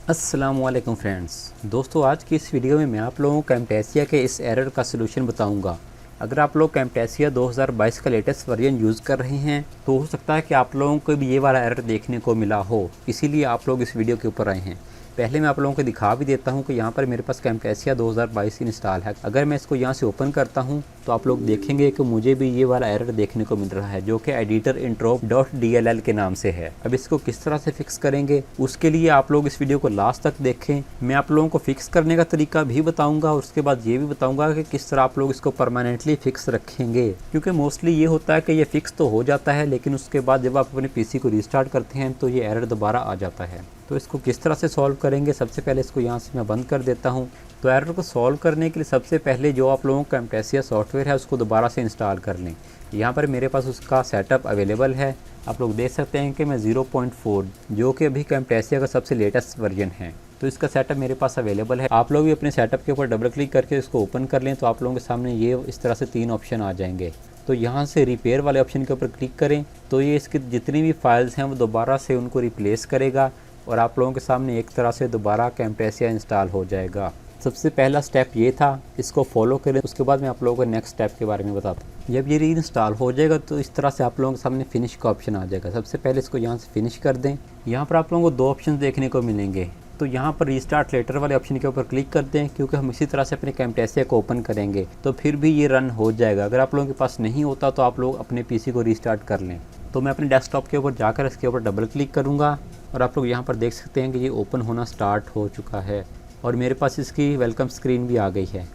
अस्सलामुअलैकुम फ्रेंड्स। दोस्तों, आज की इस वीडियो में मैं आप लोगों को कैम्टेसिया के इस एरर का सलूशन बताऊंगा। अगर आप लोग कैम्टेसिया 2022 का लेटेस्ट वर्जन यूज़ कर रहे हैं तो हो सकता है कि आप लोगों को भी ये वाला एरर देखने को मिला हो, इसीलिए आप लोग इस वीडियो के ऊपर आए हैं। पहले मैं आप लोगों को दिखा भी देता हूं कि यहाँ पर मेरे पास कैम्टेसिया 2022 इंस्टॉल है। अगर मैं इसको यहाँ से ओपन करता हूँ तो आप लोग देखेंगे कि मुझे भी ये वाला एरर देखने को मिल रहा है, जो कि एडिटर इंट्रोप डॉट DLL के नाम से है। अब इसको किस तरह से फिक्स करेंगे, उसके लिए आप लोग इस वीडियो को लास्ट तक देखें। मैं आप लोगों को फिक्स करने का तरीका भी बताऊंगा और उसके बाद ये भी बताऊंगा कि किस तरह आप लोग इसको परमानेंटली फिक्स रखेंगे, क्योंकि मोस्टली ये होता है कि ये फिक्स तो हो जाता है लेकिन उसके बाद जब आप अपने PC को रिस्टार्ट करते हैं तो ये एरर दोबारा आ जाता है। तो इसको किस तरह से सॉल्व करेंगे, सबसे पहले इसको यहाँ से मैं बंद कर देता हूँ। तो एरर को सॉल्व करने के लिए सबसे पहले जो आप लोगों का कैम्टेसिया सॉफ्टवेयर है उसको दोबारा से इंस्टॉल कर लें। यहाँ पर मेरे पास उसका सेटअप अवेलेबल है। आप लोग देख सकते हैं कि मैं 0.4 जो कि अभी कैम्टेसिया का सबसे लेटेस्ट वर्जन है, तो इसका सेटअप मेरे पास अवेलेबल है। आप लोग भी अपने सेटअप के ऊपर डबल क्लिक करके इसको ओपन कर लें तो आप लोगों के सामने ये इस तरह से 3 ऑप्शन आ जाएंगे। तो यहाँ से रिपेयर वाले ऑप्शन के ऊपर क्लिक करें तो ये इसकी जितनी भी फाइल्स हैं वो दोबारा से उनको रिप्लेस करेगा और आप लोगों के सामने एक तरह से दोबारा कैम्टेसिया इंस्टॉल हो जाएगा। सबसे पहला स्टेप ये था, इसको फॉलो करें। उसके बाद मैं आप लोगों को नेक्स्ट स्टेप के बारे में बताता हूँ। जब ये रीइंस्टॉल हो जाएगा तो इस तरह से आप लोगों के सामने फिनिश का ऑप्शन आ जाएगा। सबसे पहले इसको यहाँ से फिनिश कर दें। यहाँ पर आप लोगों को 2 ऑप्शन देखने को मिलेंगे। तो यहाँ पर रीस्टार्ट लेटर वाले ऑप्शन के ऊपर क्लिक कर दें, क्योंकि हम इसी तरह से अपने कैम्टेसिया को ओपन करेंगे तो फिर भी ये रन हो जाएगा। अगर आप लोगों के पास नहीं होता तो आप लोग अपने PC को रीस्टार्ट कर लें। तो मैं अपने डेस्कटॉप के ऊपर जाकर इसके ऊपर डबल क्लिक करूँगा और आप लोग यहाँ पर देख सकते हैं कि ये ओपन होना स्टार्ट हो चुका है और मेरे पास इसकी वेलकम स्क्रीन भी आ गई है।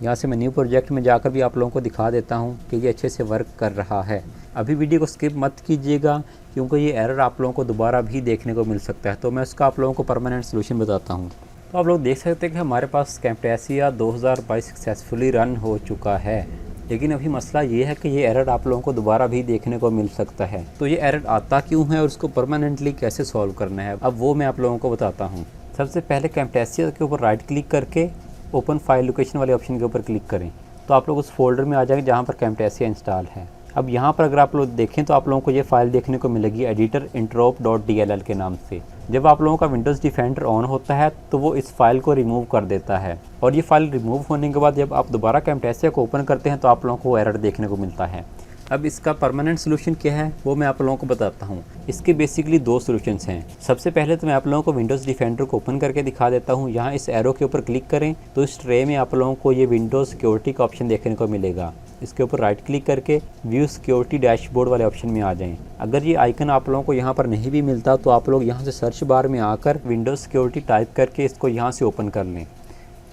यहाँ से मैं न्यू प्रोजेक्ट में जाकर भी आप लोगों को दिखा देता हूँ कि ये अच्छे से वर्क कर रहा है। अभी वीडियो को स्किप मत कीजिएगा, क्योंकि ये एरर आप लोगों को दोबारा भी देखने को मिल सकता है। तो मैं उसका आप लोगों को परमानेंट सोल्यूशन बताता हूँ। तो आप लोग देख सकते हैं कि हमारे पास कैम्टेसिया 2022 सक्सेसफुली रन हो चुका है, लेकिन अभी मसला ये है कि ये एरर आप लोगों को दोबारा भी देखने को मिल सकता है। तो ये एरर आता क्यों है और उसको परमानेंटली कैसे सॉल्व करना है, अब वो मैं आप लोगों को बताता हूँ। सबसे पहले कैम्टेसिया के ऊपर राइट क्लिक करके ओपन फाइल लोकेशन वाले ऑप्शन के ऊपर क्लिक करें तो आप लोग उस फोल्डर में आ जाएंगे जहाँ पर कैम्टेसिया इंस्टॉल है। अब यहाँ पर अगर आप लोग देखें तो आप लोगों को ये फाइल देखने को मिलेगी एडिटर इंट्रोप डॉट DLL के नाम से। जब आप लोगों का विंडोज़ डिफेंडर ऑन होता है तो वो इस फाइल को रिमूव कर देता है और ये फाइल रिमूव होने के बाद जब आप दोबारा कैम्टेसिया को ओपन करते हैं तो आप लोगों को एरर देखने को मिलता है। अब इसका परमानेंट सोल्यूशन क्या है वो मैं आप लोगों को बताता हूँ। इसके बेसिकली 2 सॉल्यूशंस हैं। सबसे पहले तो मैं आप लोगों को विंडोज़ डिफेंडर को ओपन करके दिखा देता हूँ। यहाँ इस एरो के ऊपर क्लिक करें तो इस ट्रे में आप लोगों को ये विंडोज़ सिक्योरिटी का ऑप्शन देखने को मिलेगा। इसके ऊपर राइट क्लिक करके व्यू सिक्योरिटी डैशबोर्ड वाले ऑप्शन में आ जाएं। अगर ये आइकन आप लोगों को यहाँ पर नहीं भी मिलता तो आप लोग यहाँ से सर्च बार में आकर विंडोज़ सिक्योरिटी टाइप करके इसको यहाँ से ओपन कर लें।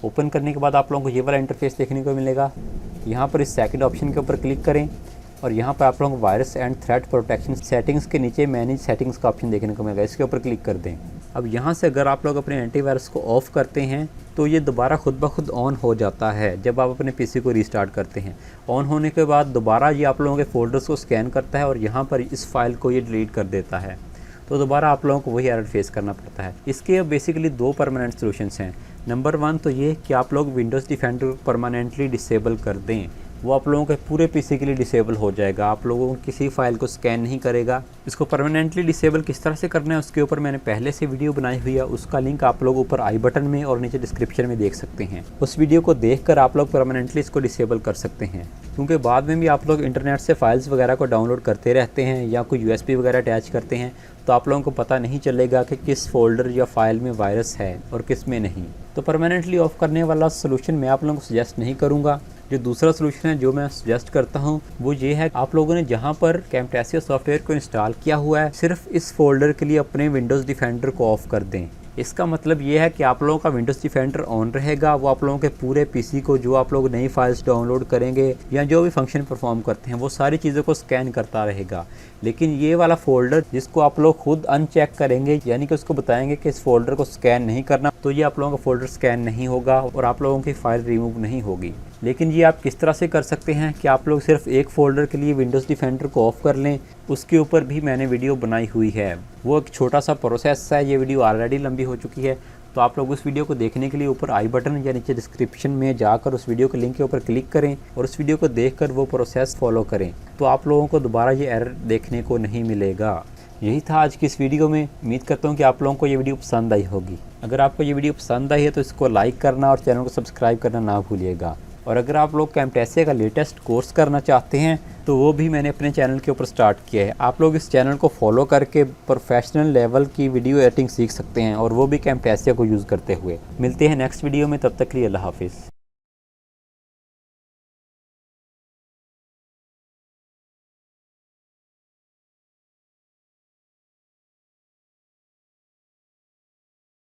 ओपन करने के बाद आप लोगों को ये वाला इंटरफेस देखने को मिलेगा। यहाँ पर इस सेकंड ऑप्शन के ऊपर क्लिक करें और यहाँ पर आप लोगों को virus and threat protection settings के नीचे मैनेज सेटिंग्स का ऑप्शन देखने को मिलेगा। इसके ऊपर क्लिक कर दें। अब यहाँ से अगर आप लोग अपने एंटीवायरस को ऑफ़ करते हैं तो ये दोबारा खुद ब खुद ऑन हो जाता है जब आप अपने PC को रीस्टार्ट करते हैं। ऑन होने के बाद दोबारा ये आप लोगों के फ़ोल्डर्स को स्कैन करता है और यहाँ पर इस फाइल को ये डिलीट कर देता है। तो दोबारा आप लोगों को वही एरर फेस करना पड़ता है। इसके बेसिकली 2 परमानेंट सॉल्यूशंस हैं। नंबर 1 तो ये कि आप लोग विंडोज़ डिफेंडर को परमानेंटली डिसेबल कर दें। वो आप लोगों के पूरे PC के लिए डिसेबल हो जाएगा, आप लोगों को किसी फाइल को स्कैन नहीं करेगा। इसको परमानेंटली डिसेबल किस तरह से करना है उसके ऊपर मैंने पहले से वीडियो बनाई हुई है, उसका लिंक आप लोग ऊपर आई बटन में और नीचे डिस्क्रिप्शन में देख सकते हैं। उस वीडियो को देखकर आप लोग परमानेंटली इसको डिसेबल कर सकते हैं, क्योंकि बाद में भी आप लोग इंटरनेट से फाइल्स वगैरह को डाउनलोड करते रहते हैं या कोई USB वगैरह अटैच करते हैं तो आप लोगों को पता नहीं चलेगा कि किस फोल्डर या फाइल में वायरस है और किस में नहीं। तो परमानेंटली ऑफ करने वाला सोल्यूशन मैं आप लोगों को सजेस्ट नहीं करूँगा। जो दूसरा सोल्यूशन है जो मैं सजेस्ट करता हूँ वो ये है, आप लोगों ने जहाँ पर कैम्टेसिया सॉफ्टवेयर को इंस्टॉल किया हुआ है सिर्फ इस फोल्डर के लिए अपने विंडोज़ डिफेंडर को ऑफ़ कर दें। इसका मतलब ये है कि आप लोगों का विंडोज़ डिफेंडर ऑन रहेगा, वो आप लोगों के पूरे PC को जो आप लोग नई फाइल्स डाउनलोड करेंगे या जो भी फंक्शन परफॉर्म करते हैं वो सारी चीज़ों को स्कैन करता रहेगा। लेकिन ये वाला फोल्डर जिसको आप लोग खुद अनचेक करेंगे, यानी कि उसको बताएंगे कि इस फोल्डर को स्कैन नहीं करना, तो ये आप लोगों का फोल्डर स्कैन नहीं होगा और आप लोगों की फ़ाइल रिमूव नहीं होगी। लेकिन ये आप किस तरह से कर सकते हैं कि आप लोग सिर्फ एक फ़ोल्डर के लिए विंडोज़ डिफेंडर को ऑफ़ कर लें, उसके ऊपर भी मैंने वीडियो बनाई हुई है। वो एक छोटा सा प्रोसेस है, ये वीडियो ऑलरेडी लंबी हो चुकी है। तो आप लोग उस वीडियो को देखने के लिए ऊपर आई बटन या नीचे डिस्क्रिप्शन में जाकर उस वीडियो के लिंक के ऊपर क्लिक करें और उस वीडियो को देखकर वो प्रोसेस फॉलो करें, तो आप लोगों को दोबारा ये एरर देखने को नहीं मिलेगा। यही था आज की इस वीडियो में। उम्मीद करता हूँ कि आप लोगों को ये वीडियो पसंद आई होगी। अगर आपको ये वीडियो पसंद आई है तो इसको लाइक करना और चैनल को सब्सक्राइब करना ना भूलिएगा। और अगर आप लोग कैमटेसिया का लेटेस्ट कोर्स करना चाहते हैं तो वो भी मैंने अपने चैनल के ऊपर स्टार्ट किया है। आप लोग इस चैनल को फॉलो करके प्रोफेशनल लेवल की वीडियो एडिटिंग सीख सकते हैं, और वो भी कैमटेसिया को यूज़ करते हुए। मिलते हैं नेक्स्ट वीडियो में, तब तक के लिए अल्लाह हाफिज़।